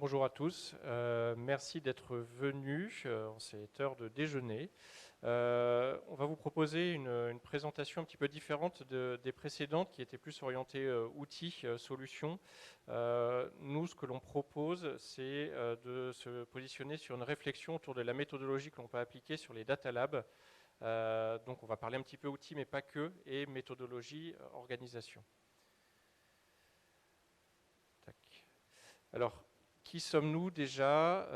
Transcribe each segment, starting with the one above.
Bonjour à tous, merci d'être venus en cette heure de déjeuner. On va vous proposer une présentation un petit peu différente des précédentes qui étaient plus orientées outils, solutions. Nous, ce que l'on propose, c'est de se positionner sur une réflexion autour de la méthodologie que l'on peut appliquer sur les data labs. Donc on va parler un petit peu outils, mais pas que, et méthodologie, organisation. Tac. Alors, qui sommes-nous déjà?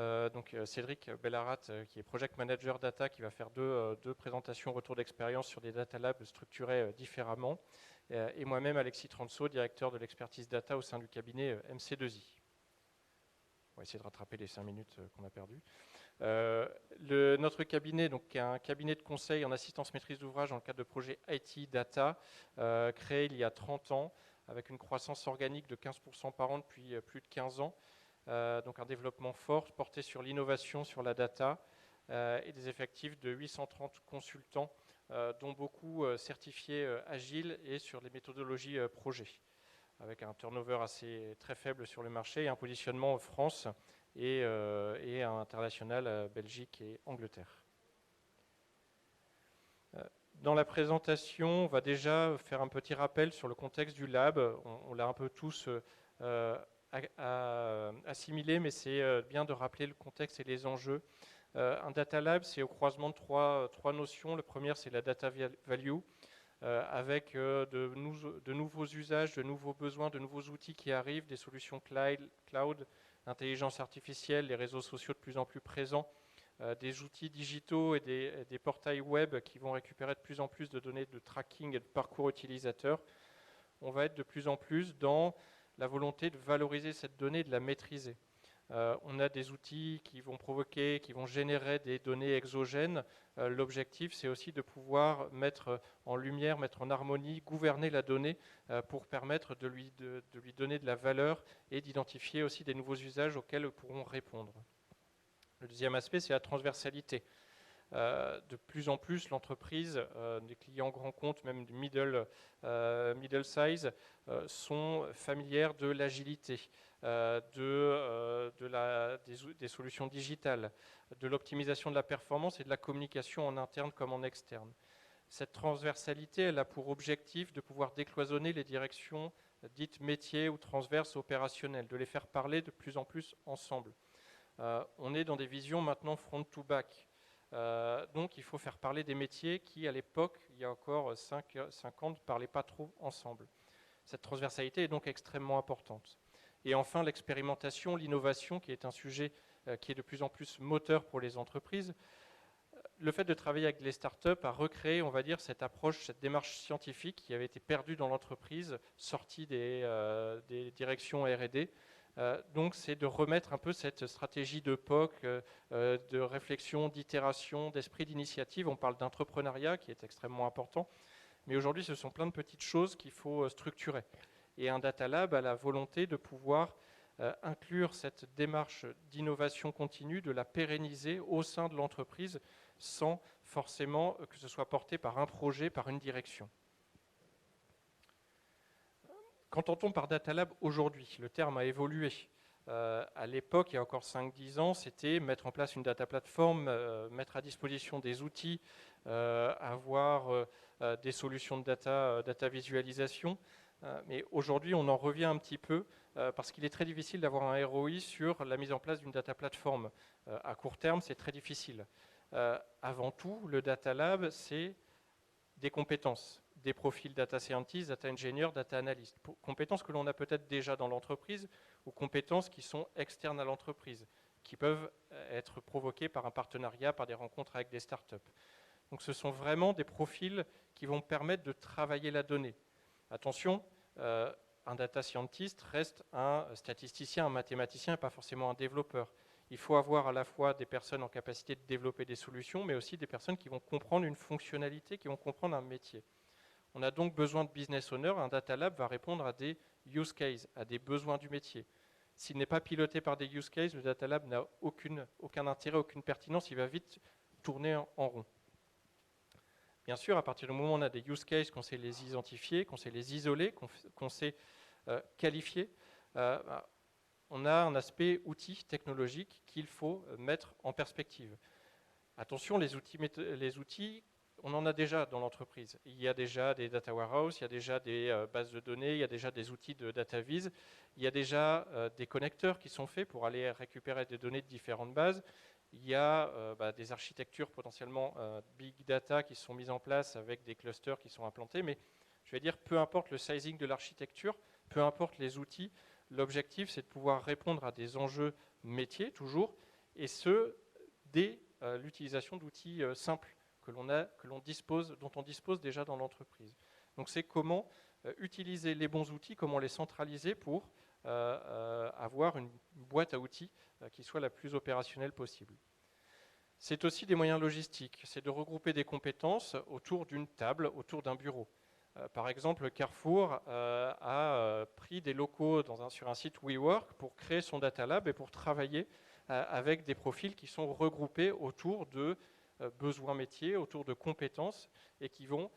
Cédric Bellarat, qui est Project Manager Data, qui va faire deux présentations retour d'expérience sur des data labs structurés différemment. Et moi-même, Alexis Transo, directeur de l'expertise data au sein du cabinet MC2I. On va essayer de rattraper les 5 minutes qu'on a perdues. Notre cabinet, donc, qui est un cabinet de conseil en assistance maîtrise d'ouvrage dans le cadre de projets IT Data, créé il y a 30 ans, avec une croissance organique de 15% par an depuis plus de 15 ans. Donc un développement fort porté sur l'innovation, sur la data, et des effectifs de 830 consultants, dont beaucoup certifiés agiles et sur les méthodologies projet, avec un turnover assez très faible sur le marché et un positionnement en France et à international, Belgique et Angleterre. Dans la présentation, on va déjà faire un petit rappel sur le contexte du lab. On l'a un peu tous assimilé, mais c'est bien de rappeler le contexte et les enjeux. Un data lab, c'est au croisement de trois notions. Le premier, c'est la data value, avec de nouveaux usages, de nouveaux besoins, de nouveaux outils qui arrivent, des solutions cloud, l'intelligence artificielle, les réseaux sociaux de plus en plus présents, des outils digitaux et des portails web qui vont récupérer de plus en plus de données de tracking et de parcours utilisateur. On va être de plus en plus dans la volonté de valoriser cette donnée et de la maîtriser. On a des outils qui vont provoquer, qui vont générer des données exogènes. L'objectif, c'est aussi de pouvoir mettre en lumière, mettre en harmonie, gouverner la donnée pour permettre de lui donner de la valeur et d'identifier aussi des nouveaux usages auxquels nous pourrons répondre. Le deuxième aspect, c'est la transversalité. De plus en plus, l'entreprise, des clients grands comptes, même du middle size, sont familières de l'agilité, des solutions digitales, de l'optimisation de la performance et de la communication en interne comme en externe. Cette transversalité, elle a pour objectif de pouvoir décloisonner les directions dites métiers ou transverses opérationnelles, de les faire parler de plus en plus ensemble. On est dans des visions maintenant front-to-back. Donc il faut faire parler des métiers qui, à l'époque, il y a encore 5 ans, ne parlaient pas trop ensemble. Cette transversalité est donc extrêmement importante. Et enfin, l'expérimentation, l'innovation, qui est un sujet qui est de plus en plus moteur pour les entreprises. Le fait de travailler avec les startups a recréé, on va dire, cette approche, cette démarche scientifique qui avait été perdue dans l'entreprise, sortie des directions R&D. Donc c'est de remettre un peu cette stratégie de POC, de réflexion, d'itération, d'esprit d'initiative. On parle d'entrepreneuriat qui est extrêmement important, mais aujourd'hui ce sont plein de petites choses qu'il faut structurer. Et un data lab a la volonté de pouvoir inclure cette démarche d'innovation continue, de la pérenniser au sein de l'entreprise sans forcément que ce soit porté par un projet, par une direction. Qu'entend-on par data lab aujourd'hui? Le terme a évolué. À l'époque, il y a encore 5-10 ans, c'était mettre en place une data platform, mettre à disposition des outils, avoir des solutions de data visualisation. Mais aujourd'hui, on en revient un petit peu parce qu'il est très difficile d'avoir un ROI sur la mise en place d'une data platform. À court terme, c'est très difficile. Avant tout, le data lab, c'est des compétences, des profils data scientist, data engineer, data analyst. Compétences que l'on a peut-être déjà dans l'entreprise ou compétences qui sont externes à l'entreprise, qui peuvent être provoquées par un partenariat, par des rencontres avec des startups. Donc ce sont vraiment des profils qui vont permettre de travailler la donnée. Attention, un data scientist reste un statisticien, un mathématicien, pas forcément un développeur. Il faut avoir à la fois des personnes en capacité de développer des solutions, mais aussi des personnes qui vont comprendre une fonctionnalité, qui vont comprendre un métier. On a donc besoin de business owner. Un data lab va répondre à des use cases, à des besoins du métier. S'il n'est pas piloté par des use cases, le data lab n'a aucun intérêt, aucune pertinence, il va vite tourner en rond. Bien sûr, à partir du moment où on a des use cases, qu'on sait les identifier, qu'on sait les isoler, qu'on sait qualifier, on a un aspect outil technologique qu'il faut mettre en perspective. Attention, les outils, on en a déjà dans l'entreprise. Il y a déjà des data warehouse, il y a déjà des bases de données, il y a déjà des outils de data viz, il y a déjà des connecteurs qui sont faits pour aller récupérer des données de différentes bases. Il y a des architectures potentiellement big data qui sont mises en place avec des clusters qui sont implantés, mais je vais dire, peu importe le sizing de l'architecture, peu importe les outils, l'objectif c'est de pouvoir répondre à des enjeux métiers toujours, et ce, dès l'utilisation d'outils simples dont on dispose déjà dans l'entreprise. Donc c'est comment utiliser les bons outils, comment les centraliser pour avoir une boîte à outils qui soit la plus opérationnelle possible. C'est aussi des moyens logistiques, c'est de regrouper des compétences autour d'une table, autour d'un bureau. Par exemple, Carrefour a pris des locaux sur un site WeWork pour créer son data lab et pour travailler avec des profils qui sont regroupés autour de besoins métiers, autour de compétences et qui vont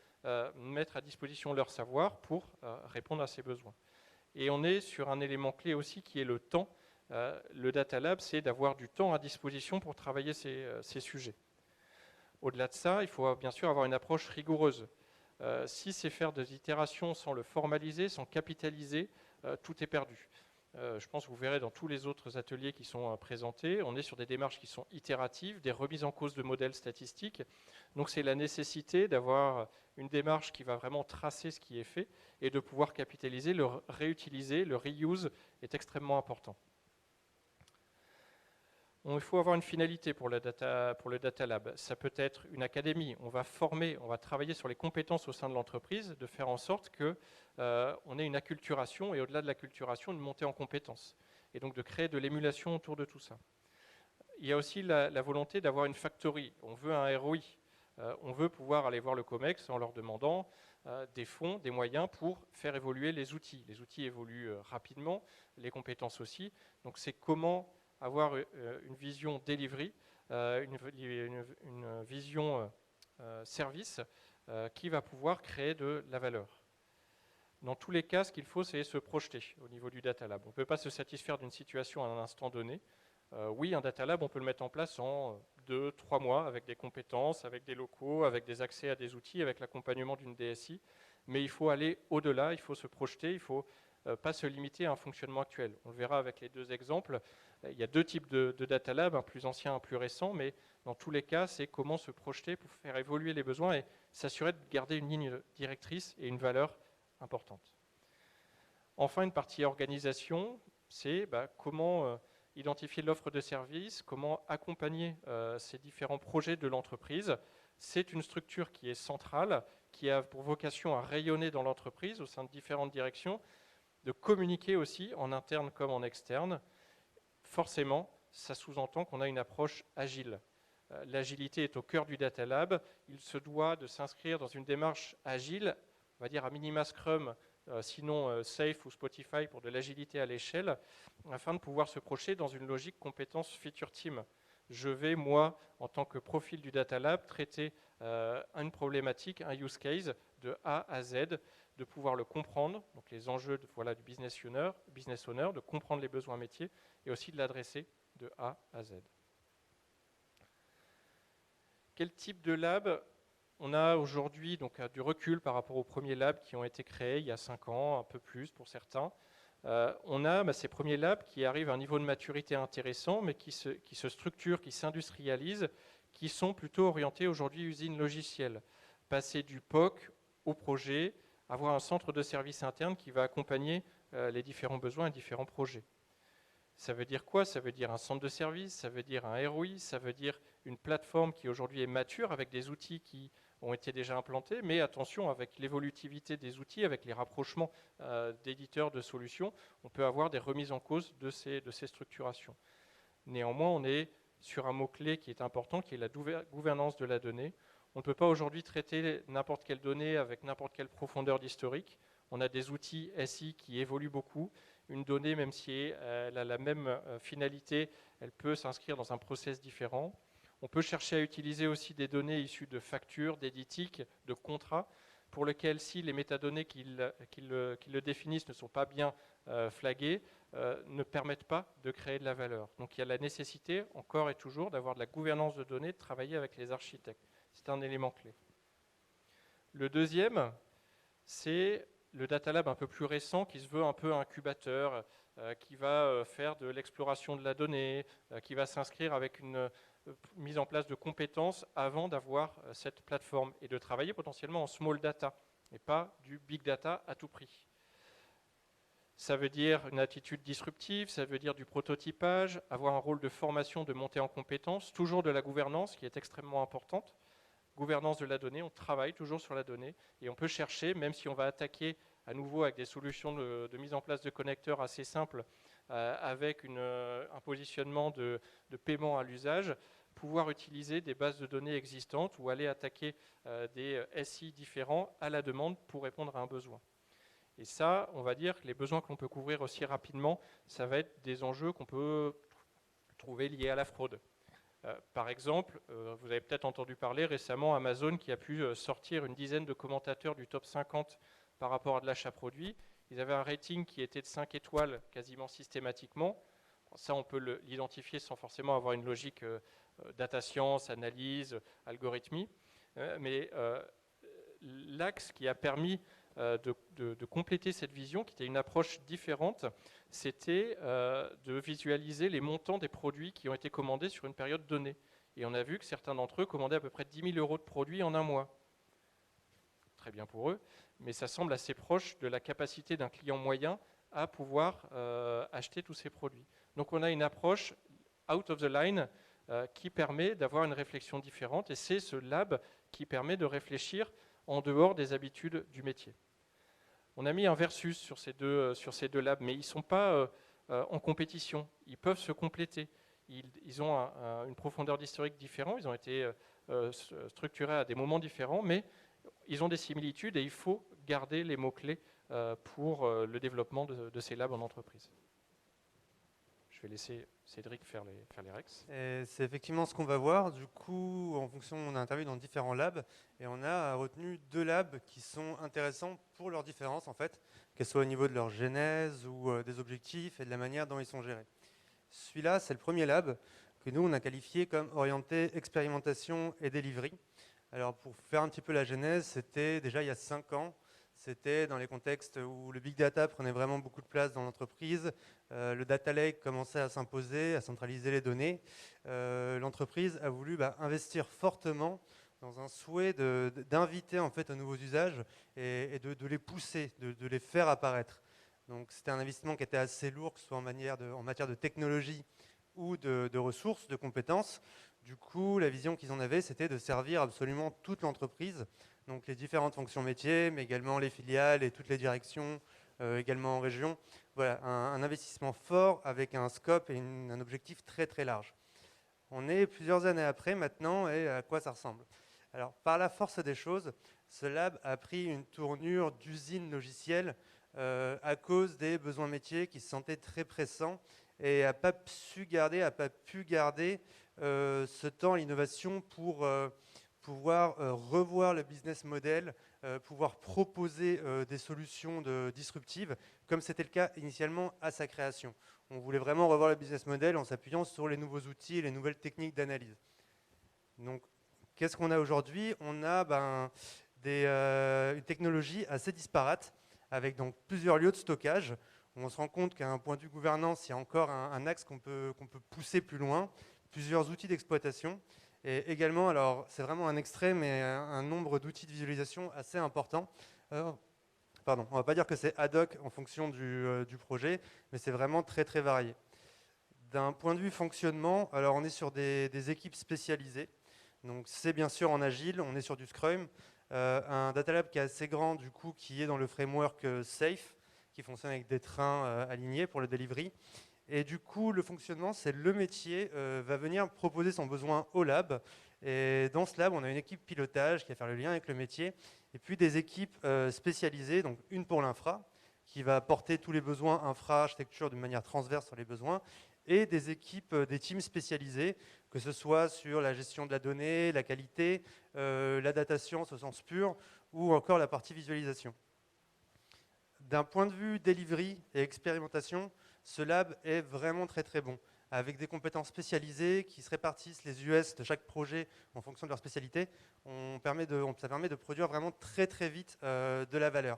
mettre à disposition leur savoir pour répondre à ces besoins. Et on est sur un élément clé aussi qui est le temps. Le Data Lab, c'est d'avoir du temps à disposition pour travailler ces sujets. Au-delà de ça, il faut bien sûr avoir une approche rigoureuse. Si c'est faire des itérations sans le formaliser, sans capitaliser, tout est perdu. Je pense que vous verrez dans tous les autres ateliers qui sont présentés, on est sur des démarches qui sont itératives, des remises en cause de modèles statistiques. Donc c'est la nécessité d'avoir une démarche qui va vraiment tracer ce qui est fait et de pouvoir capitaliser, le réutiliser, le reuse est extrêmement important. Il faut avoir une finalité pour le Data Lab. Ça peut être une académie. On va former, on va travailler sur les compétences au sein de l'entreprise, de faire en sorte qu'on ait une acculturation et au-delà de l'acculturation, une montée en compétences. Et donc de créer de l'émulation autour de tout ça. Il y a aussi la volonté d'avoir une factory. On veut un ROI. On veut pouvoir aller voir le COMEX en leur demandant des fonds, des moyens pour faire évoluer les outils. Les outils évoluent rapidement, les compétences aussi. Donc c'est comment avoir une vision delivery, une vision service qui va pouvoir créer de la valeur. Dans tous les cas, ce qu'il faut, c'est se projeter au niveau du Data Lab. On ne peut pas se satisfaire d'une situation à un instant donné. Oui, un Data Lab, on peut le mettre en place en 2-3 mois avec des compétences, avec des locaux, avec des accès à des outils, avec l'accompagnement d'une DSI. Mais il faut aller au-delà, il faut se projeter, il ne faut pas se limiter à un fonctionnement actuel. On le verra avec les deux exemples. Il y a deux types de Data Lab, un plus ancien, un plus récent, mais dans tous les cas, c'est comment se projeter pour faire évoluer les besoins et s'assurer de garder une ligne directrice et une valeur importante. Enfin, une partie organisation, c'est comment identifier l'offre de service, comment accompagner ces différents projets de l'entreprise. C'est une structure qui est centrale, qui a pour vocation à rayonner dans l'entreprise au sein de différentes directions, de communiquer aussi en interne comme en externe. Forcément, ça sous-entend qu'on a une approche agile. L'agilité est au cœur du Data Lab. Il se doit de s'inscrire dans une démarche agile, on va dire à minima Scrum, sinon Safe ou Spotify pour de l'agilité à l'échelle, afin de pouvoir se projeter dans une logique compétence feature team. Je vais, moi, en tant que profil du Data Lab, traiter une problématique, un use case de A à Z, de pouvoir le comprendre, donc les enjeux du business owner, de comprendre les besoins métiers et aussi de l'adresser de A à Z. Quel type de lab? On a aujourd'hui donc du recul par rapport aux premiers labs qui ont été créés il y a 5 ans, un peu plus pour certains. On a ces premiers labs qui arrivent à un niveau de maturité intéressant, mais qui se structurent, qui s'industrialisent, qui sont plutôt orientés aujourd'hui usines logicielles. Passer du POC au projet, avoir un centre de service interne qui va accompagner les différents besoins et différents projets. Ça veut dire quoi? Ça veut dire un centre de service, ça veut dire un ROI, ça veut dire une plateforme qui aujourd'hui est mature avec des outils qui ont été déjà implantés, mais attention, avec l'évolutivité des outils, avec les rapprochements d'éditeurs de solutions, on peut avoir des remises en cause de ces structurations. Néanmoins, on est sur un mot-clé qui est important, qui est la gouvernance de la donnée. On ne peut pas aujourd'hui traiter n'importe quelle donnée avec n'importe quelle profondeur d'historique. On a des outils SI qui évoluent beaucoup. Une donnée, même si elle a la même finalité, elle peut s'inscrire dans un process différent. On peut chercher à utiliser aussi des données issues de factures, d'éditiques, de contrats, pour lesquels, si les métadonnées qui le définissent ne sont pas bien flaguées, ne permettent pas de créer de la valeur. Donc il y a la nécessité, encore et toujours, d'avoir de la gouvernance de données, de travailler avec les architectes. C'est un élément clé. Le deuxième, c'est le Data Lab un peu plus récent qui se veut un peu incubateur, qui va faire de l'exploration de la donnée, qui va s'inscrire avec une mise en place de compétences avant d'avoir cette plateforme et de travailler potentiellement en small data et pas du big data à tout prix. Ça veut dire une attitude disruptive, ça veut dire du prototypage, avoir un rôle de formation, de montée en compétences, toujours de la gouvernance qui est extrêmement importante. Gouvernance de la donnée, on travaille toujours sur la donnée et on peut chercher, même si on va attaquer à nouveau avec des solutions de mise en place de connecteurs assez simples, avec un positionnement de paiement à l'usage, pouvoir utiliser des bases de données existantes ou aller attaquer des SI différents à la demande pour répondre à un besoin. Et ça, on va dire que les besoins que l'on peut couvrir aussi rapidement, ça va être des enjeux qu'on peut trouver liés à la fraude. Par exemple, vous avez peut-être entendu parler récemment Amazon qui a pu sortir une dizaine de commentateurs du top 50 par rapport à de l'achat produit. Ils avaient un rating qui était de 5 étoiles quasiment systématiquement. Ça, on peut l'identifier sans forcément avoir une logique data science, analyse, algorithmie. Mais l'axe qui a permis de compléter cette vision, qui était une approche différente, c'était de visualiser les montants des produits qui ont été commandés sur une période donnée. Et on a vu que certains d'entre eux commandaient à peu près 10 000 euros de produits en un mois. Très bien pour eux, mais ça semble assez proche de la capacité d'un client moyen à pouvoir acheter tous ces produits. Donc on a une approche out of the line qui permet d'avoir une réflexion différente, et c'est ce lab qui permet de réfléchir en dehors des habitudes du métier. On a mis un versus sur ces deux labs, mais ils ne sont pas en compétition. Ils peuvent se compléter. Ils ont une profondeur d'historique différente. Ils ont été structurés à des moments différents, mais ils ont des similitudes et il faut garder les mots-clés pour le développement de ces labs en entreprise. Je vais laisser Cédric faire les rex. C'est effectivement ce qu'on va voir. Du coup, en fonction, on a interviewé dans différents labs et on a retenu 2 labs qui sont intéressants pour leurs différences, en fait, qu'elles soient au niveau de leur genèse ou des objectifs et de la manière dont ils sont gérés. Celui-là, c'est le premier lab que nous, on a qualifié comme orienté expérimentation et delivery. Alors, pour faire un petit peu la genèse, c'était déjà il y a 5 ans. C'était dans les contextes où le big data prenait vraiment beaucoup de place dans l'entreprise, le data lake commençait à s'imposer, à centraliser les données. L'entreprise a voulu investir fortement dans un souhait d'inviter en fait aux nouveaux usages et de les pousser, de les faire apparaître. Donc c'était un investissement qui était assez lourd, que ce soit en matière de technologie ou de ressources, de compétences. Du coup, la vision qu'ils en avaient, c'était de servir absolument toute l'entreprise, donc les différentes fonctions métiers, mais également les filiales et toutes les directions, également en région. Voilà, un investissement fort avec un scope et un objectif très très large. On est plusieurs années après maintenant, et à quoi ça ressemble? Alors, par la force des choses, ce lab a pris une tournure d'usine logicielle à cause des besoins métiers qui se sentaient très pressants et n'a pas pu garder ce temps, l'innovation pour pouvoir revoir le business model, pouvoir proposer des solutions disruptives, comme c'était le cas initialement à sa création. On voulait vraiment revoir le business model en s'appuyant sur les nouveaux outils et les nouvelles techniques d'analyse. Donc, qu'est-ce qu'on a aujourd'hui? On a une technologie assez disparate, avec donc plusieurs lieux de stockage. On se rend compte qu'à un point de vue gouvernance, il y a encore un axe qu'on peut pousser plus loin, plusieurs outils d'exploitation. Et également, alors c'est vraiment un extrait, mais un nombre d'outils de visualisation assez important. Pardon, on ne va pas dire que c'est ad hoc en fonction du projet, mais c'est vraiment très très varié. D'un point de vue fonctionnement, alors on est sur des équipes spécialisées. Donc c'est bien sûr en agile, on est sur du Scrum. Un data lab qui est assez grand, du coup, qui est dans le framework SAFe, qui fonctionne avec des trains alignés pour le delivery. Et du coup, le fonctionnement, c'est le métier va venir proposer son besoin au lab. Et dans ce lab, on a une équipe pilotage qui va faire le lien avec le métier. Et puis des équipes spécialisées, donc une pour l'infra, qui va porter tous les besoins infra, architecture de manière transverse sur les besoins. Et des équipes, des teams spécialisés, que ce soit sur la gestion de la donnée, la qualité, la data science au sens pur, ou encore la partie visualisation. D'un point de vue delivery et expérimentation, ce lab est vraiment très très bon, avec des compétences spécialisées qui se répartissent les US de chaque projet en fonction de leur spécialité. Ça permet de produire vraiment très très vite de la valeur.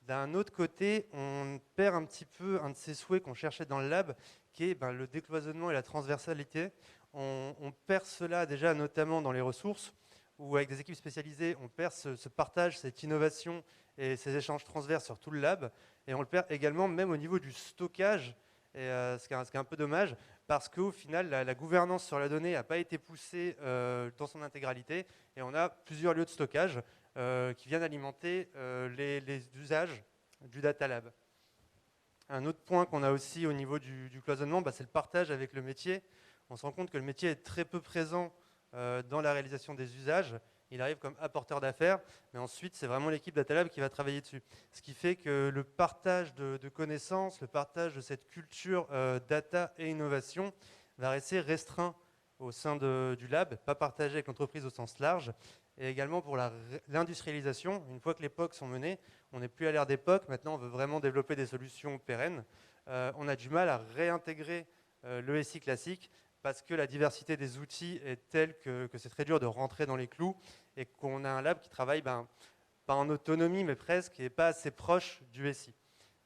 D'un autre côté, on perd un petit peu un de ces souhaits qu'on cherchait dans le lab, qui est le décloisonnement et la transversalité. On perd cela déjà notamment dans les ressources, où avec des équipes spécialisées, on perd ce partage, cette innovation et ces échanges transverses sur tout le lab. Et on le perd également même au niveau du stockage, et, ce qui est un peu dommage, parce qu'au final, la gouvernance sur la donnée n'a pas été poussée dans son intégralité, et on a plusieurs lieux de stockage qui viennent alimenter les usages du Data Lab. Un autre point qu'on a aussi au niveau du cloisonnement, c'est le partage avec le métier. On se rend compte que le métier est très peu présent dans la réalisation des usages. Il arrive comme apporteur d'affaires, mais ensuite c'est vraiment l'équipe Data Lab qui va travailler dessus. Ce qui fait que le partage de connaissances, le partage de cette culture data et innovation va rester restreint au sein du lab, pas partagé avec l'entreprise au sens large. Et également pour l'industrialisation, une fois que les POC sont menés, on n'est plus à l'ère des POC, maintenant on veut vraiment développer des solutions pérennes. On a du mal à réintégrer l'ESI classique parce que la diversité des outils est telle que c'est très dur de rentrer dans les clous et qu'on a un lab qui travaille pas en autonomie mais presque et pas assez proche du SI.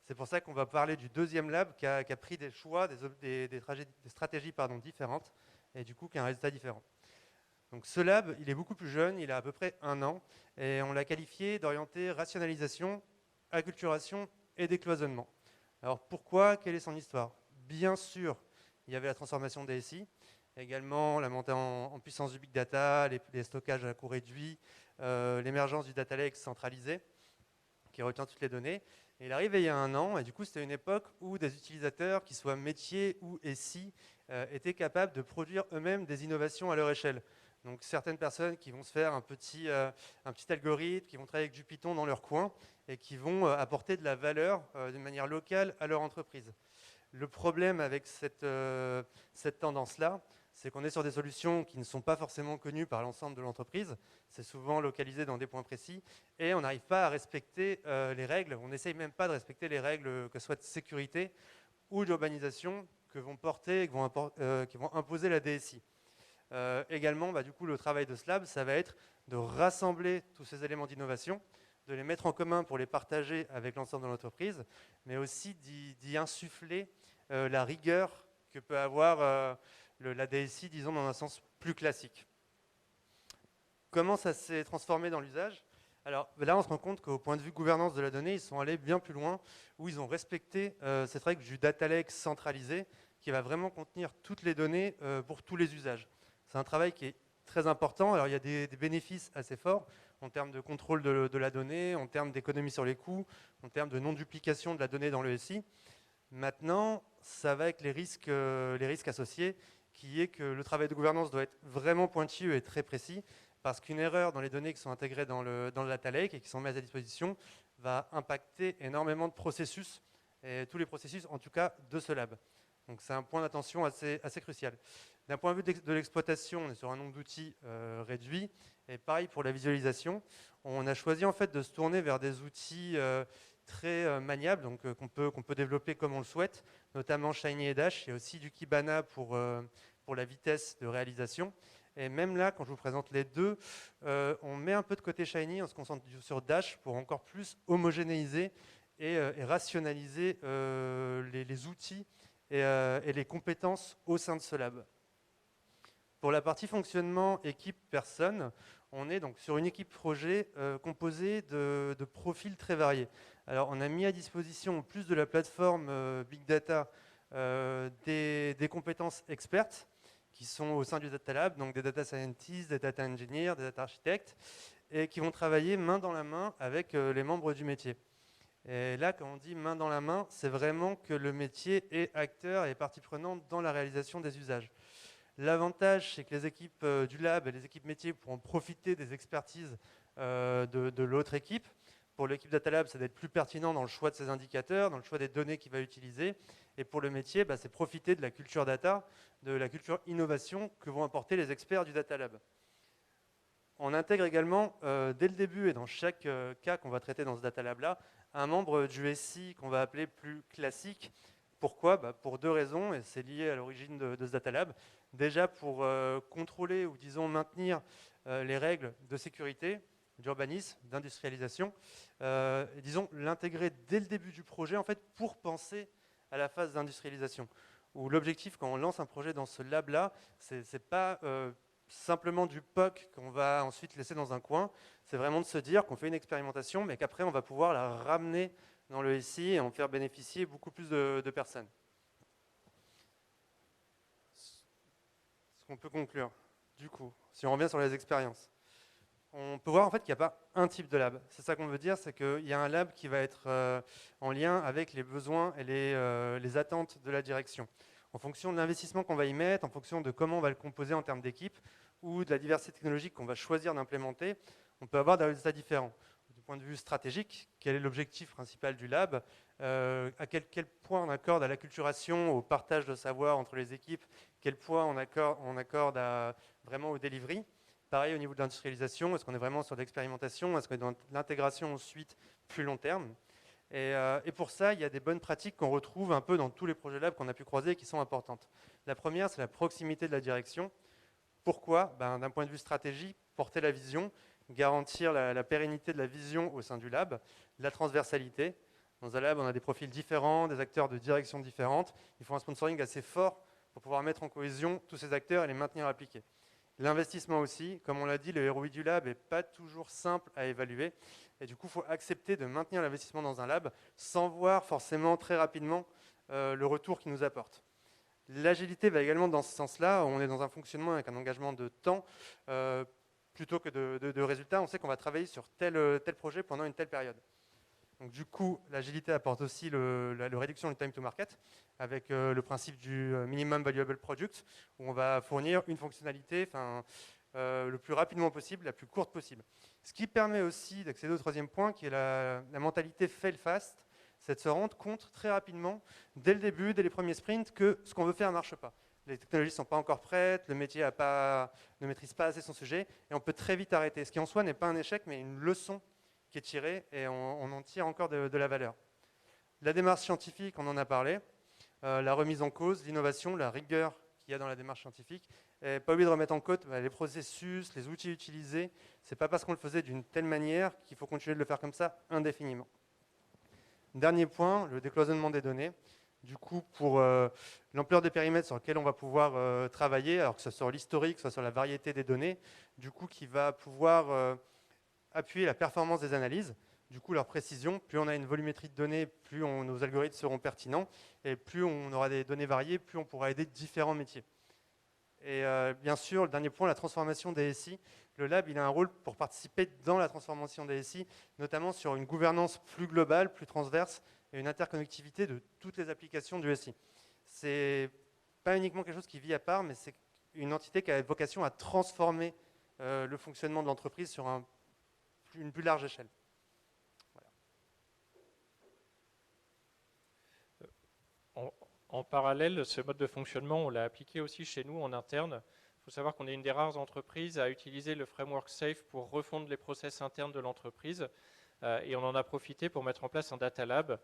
C'est pour ça qu'on va parler du deuxième lab qui a pris des choix, des stratégies différentes et du coup qui a un résultat différent. Donc ce lab, il est beaucoup plus jeune, il a à peu près 1 an, et on l'a qualifié d'orienté rationalisation, acculturation et décloisonnement. Alors pourquoi? Quelle est son histoire? Bien sûr, il y avait la transformation des SI, également la montée en puissance du big data, les stockages à coût réduit, l'émergence du data lake centralisé, qui retient toutes les données. Et il est arrivé il y a 1 an, et du coup c'était une époque où des utilisateurs, qu'ils soient métiers ou SI, étaient capables de produire eux-mêmes des innovations à leur échelle. Donc certaines personnes qui vont se faire un petit algorithme, qui vont travailler avec du Python dans leur coin et qui vont apporter de la valeur d'une manière locale à leur entreprise. Le problème avec cette tendance-là, c'est qu'on est sur des solutions qui ne sont pas forcément connues par l'ensemble de l'entreprise. C'est souvent localisé dans des points précis et on n'arrive pas à respecter les règles. On n'essaye même pas de respecter les règles, que ce soit de sécurité ou d'urbanisation, que vont porter, qui vont imposer la DSI. Également, du coup, le travail de ce lab, ça va être de rassembler tous ces éléments d'innovation, de les mettre en commun pour les partager avec l'ensemble de l'entreprise, mais aussi d'y insuffler la rigueur que peut avoir la DSI, disons, dans un sens plus classique. Comment ça s'est transformé dans l'usage? Alors là, on se rend compte qu'au point de vue gouvernance de la donnée, ils sont allés bien plus loin, où ils ont respecté cette règle du data lake centralisé, qui va vraiment contenir toutes les données pour tous les usages. C'est un travail qui est très important. Alors il y a des bénéfices assez forts en termes de contrôle de la donnée, en termes d'économie sur les coûts, en termes de non-duplication de la donnée dans le SI. Maintenant, ça va avec les risques associés, qui est que le travail de gouvernance doit être vraiment pointilleux et très précis, parce qu'une erreur dans les données qui sont intégrées dans le data lake et qui sont mises à disposition va impacter énormément de processus, et tous les processus en tout cas de ce lab. Donc c'est un point d'attention assez crucial. D'un point de vue de l'exploitation, on est sur un nombre d'outils réduit. Et pareil pour la visualisation. On a choisi en fait de se tourner vers des outils très maniables, donc qu'on peut développer comme on le souhaite, notamment Shiny et Dash. Il y a aussi du Kibana pour la vitesse de réalisation. Et même là, quand je vous présente les deux, on met un peu de côté Shiny, on se concentre sur Dash pour encore plus homogénéiser et rationaliser les outils et les compétences au sein de ce lab. Pour la partie fonctionnement équipe-personne, on est donc sur une équipe projet composée de profils très variés. Alors on a mis à disposition, en plus de la plateforme Big Data, des compétences expertes qui sont au sein du Data Lab, donc des data scientists, des data engineers, des data architectes, et qui vont travailler main dans la main avec les membres du métier. Et là, quand on dit main dans la main, c'est vraiment que le métier est acteur et partie prenante dans la réalisation des usages. L'avantage, c'est que les équipes du lab et les équipes métiers pourront profiter des expertises de l'autre équipe. Pour l'équipe Data Lab, c'est d'être plus pertinent dans le choix de ses indicateurs, dans le choix des données qu'il va utiliser. Et pour le métier, c'est profiter de la culture data, de la culture innovation que vont apporter les experts du Data Lab. On intègre également, dès le début et dans chaque cas qu'on va traiter dans ce Data Lab-là, un membre du SI qu'on va appeler plus classique Pourquoi? Pour deux raisons, et c'est lié à l'origine de ce Data Lab. Déjà pour contrôler ou disons maintenir les règles de sécurité, d'urbanisme, d'industrialisation, et disons l'intégrer dès le début du projet en fait pour penser à la phase d'industrialisation. Où l'objectif quand on lance un projet dans ce lab-là, c'est pas simplement du POC qu'on va ensuite laisser dans un coin, c'est vraiment de se dire qu'on fait une expérimentation, mais qu'après on va pouvoir la ramener dans le SI et en faire bénéficier beaucoup plus de personnes. Ce qu'on peut conclure, du coup, si on revient sur les expériences, on peut voir en fait qu'il n'y a pas un type de lab. C'est ça qu'on veut dire, c'est qu'il y a un lab qui va être en lien avec les besoins et les attentes de la direction. En fonction de l'investissement qu'on va y mettre, en fonction de comment on va le composer en termes d'équipe ou de la diversité technologique qu'on va choisir d'implémenter, on peut avoir des résultats différents. Du point de vue stratégique, quel est l'objectif principal du lab? À quel point on accorde à l'acculturation, au partage de savoir entre les équipes, quel point on accorde vraiment au delivery? Pareil au niveau de l'industrialisation, est-ce qu'on est vraiment sur l'expérimentation? Est-ce qu'on est dans l'intégration ensuite plus long terme? Et pour ça, il y a des bonnes pratiques qu'on retrouve un peu dans tous les projets lab qu'on a pu croiser et qui sont importantes. La première, c'est la proximité de la direction. Pourquoi? D'un point de vue stratégique, porter la vision, garantir la pérennité de la vision au sein du lab, la transversalité. Dans un lab, on a des profils différents, des acteurs de direction différentes. Il faut un sponsoring assez fort pour pouvoir mettre en cohésion tous ces acteurs et les maintenir appliqués. L'investissement aussi, comme on l'a dit, le ROI du lab n'est pas toujours simple à évaluer. Et du coup, il faut accepter de maintenir l'investissement dans un lab sans voir forcément très rapidement le retour qu'il nous apporte. L'agilité va également dans ce sens-là. On est dans un fonctionnement avec un engagement de temps plutôt que de résultats. On sait qu'on va travailler sur tel projet pendant une telle période. Donc, du coup, l'agilité apporte aussi la réduction du time to market avec le principe du minimum valuable product où on va fournir une fonctionnalité le plus rapidement possible, la plus courte possible. Ce qui permet aussi d'accéder au troisième point qui est la mentalité fail fast, c'est de se rendre compte très rapidement, dès le début, dès les premiers sprints, que ce qu'on veut faire ne marche pas. Les technologies ne sont pas encore prêtes, le métier ne maîtrise pas assez son sujet et on peut très vite arrêter. Ce qui en soi n'est pas un échec mais une leçon qui est tirée et on en tire encore de la valeur. La démarche scientifique, on en a parlé, la remise en cause, l'innovation, la rigueur qu'il y a dans la démarche scientifique. Et pas oublier de remettre en cause les processus, les outils utilisés. Ce n'est pas parce qu'on le faisait d'une telle manière qu'il faut continuer de le faire comme ça indéfiniment. Dernier point, le décloisonnement des données. Du coup, pour l'ampleur des périmètres sur lesquels on va pouvoir travailler, alors que ce soit sur l'historique, soit sur la variété des données, du coup, qui va pouvoir appuyer la performance des analyses, du coup leur précision. Plus on a une volumétrie de données, plus nos algorithmes seront pertinents, et plus on aura des données variées, plus on pourra aider différents métiers. Et bien sûr, le dernier point, la transformation des SI. Le lab, il a un rôle pour participer dans la transformation des SI, notamment sur une gouvernance plus globale, plus transverse, et une interconnectivité de toutes les applications du SI. C'est pas uniquement quelque chose qui vit à part, mais c'est une entité qui a vocation à transformer le fonctionnement de l'entreprise sur une plus large échelle. Voilà. En parallèle, ce mode de fonctionnement, on l'a appliqué aussi chez nous en interne. Il faut savoir qu'on est une des rares entreprises à utiliser le framework SAFe pour refondre les process internes de l'entreprise. Et on en a profité pour mettre en place un Data Lab.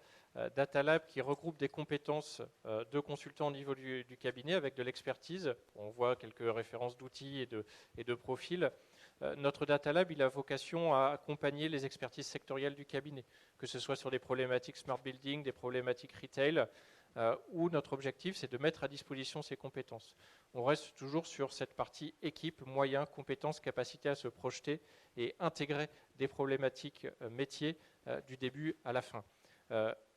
Data Lab qui regroupe des compétences de consultants au niveau du cabinet avec de l'expertise. On voit quelques références d'outils et de profils. Notre Data Lab, il a vocation à accompagner les expertises sectorielles du cabinet, que ce soit sur des problématiques Smart Building, des problématiques Retail, où notre objectif, c'est de mettre à disposition ces compétences. On reste toujours sur cette partie équipe, moyens, compétences, capacité à se projeter et intégrer des problématiques métiers du début à la fin.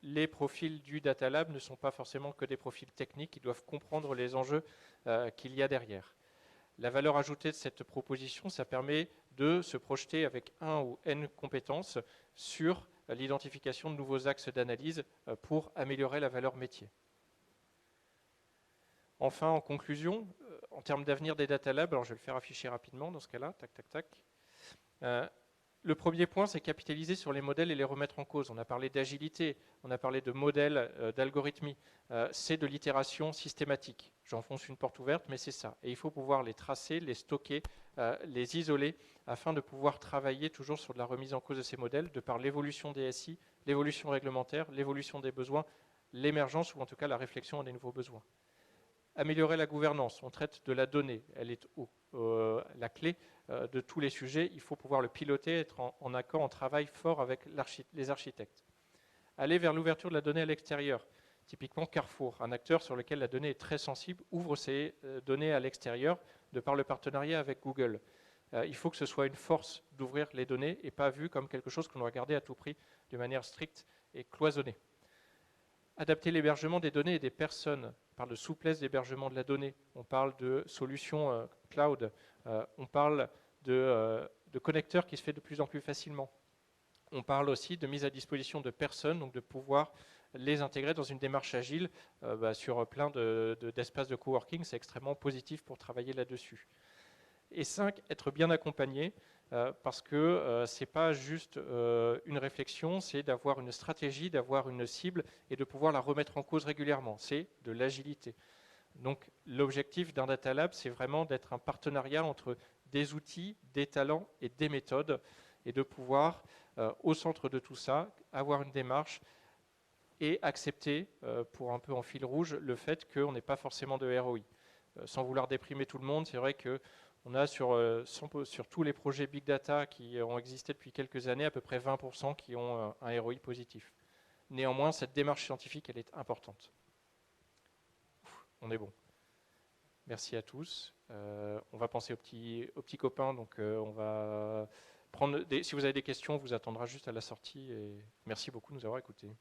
Les profils du Data Lab ne sont pas forcément que des profils techniques, ils doivent comprendre les enjeux qu'il y a derrière. La valeur ajoutée de cette proposition, ça permet de se projeter avec un ou N compétences sur l'identification de nouveaux axes d'analyse pour améliorer la valeur métier. Enfin, en conclusion, en termes d'avenir des Data Labs, alors je vais le faire afficher rapidement dans ce cas-là, tac, tac, tac. Le premier point, c'est capitaliser sur les modèles et les remettre en cause. On a parlé d'agilité, on a parlé de modèles, d'algorithmie. C'est de l'itération systématique. J'enfonce une porte ouverte, mais c'est ça. Et il faut pouvoir les tracer, les stocker, les isoler, afin de pouvoir travailler toujours sur de la remise en cause de ces modèles, de par l'évolution des SI, l'évolution réglementaire, l'évolution des besoins, l'émergence ou en tout cas la réflexion à des nouveaux besoins. Améliorer la gouvernance, on traite de la donnée, elle est la clé de tous les sujets, il faut pouvoir le piloter, être en accord, en travail fort avec les architectes. Aller vers l'ouverture de la donnée à l'extérieur, typiquement Carrefour, un acteur sur lequel la donnée est très sensible, ouvre ses données à l'extérieur de par le partenariat avec Google. Il faut que ce soit une force d'ouvrir les données et pas vu comme quelque chose qu'on doit garder à tout prix de manière stricte et cloisonnée. Adapter l'hébergement des données et des personnes. On parle de souplesse d'hébergement de la donnée, on parle de solutions cloud, on parle de connecteurs qui se fait de plus en plus facilement. On parle aussi de mise à disposition de personnes, donc de pouvoir les intégrer dans une démarche agile sur plein d'espaces de coworking. C'est extrêmement positif pour travailler là-dessus. Et 5, être bien accompagné, parce que ce n'est pas juste une réflexion, c'est d'avoir une stratégie, d'avoir une cible et de pouvoir la remettre en cause régulièrement. C'est de l'agilité. Donc l'objectif d'un Data Lab, c'est vraiment d'être un partenariat entre des outils, des talents et des méthodes, et de pouvoir, au centre de tout ça, avoir une démarche et accepter, pour un peu en fil rouge, le fait qu'on n'ait pas forcément de ROI. Sans vouloir déprimer tout le monde, c'est vrai qu'on a sur tous les projets Big Data qui ont existé depuis quelques années, à peu près 20% qui ont un ROI positif. Néanmoins, cette démarche scientifique, elle est importante. On est bon. Merci à tous. On va penser aux petits copains, donc on va prendre si vous avez des questions, on vous attendra juste à la sortie. Et merci beaucoup de nous avoir écoutés.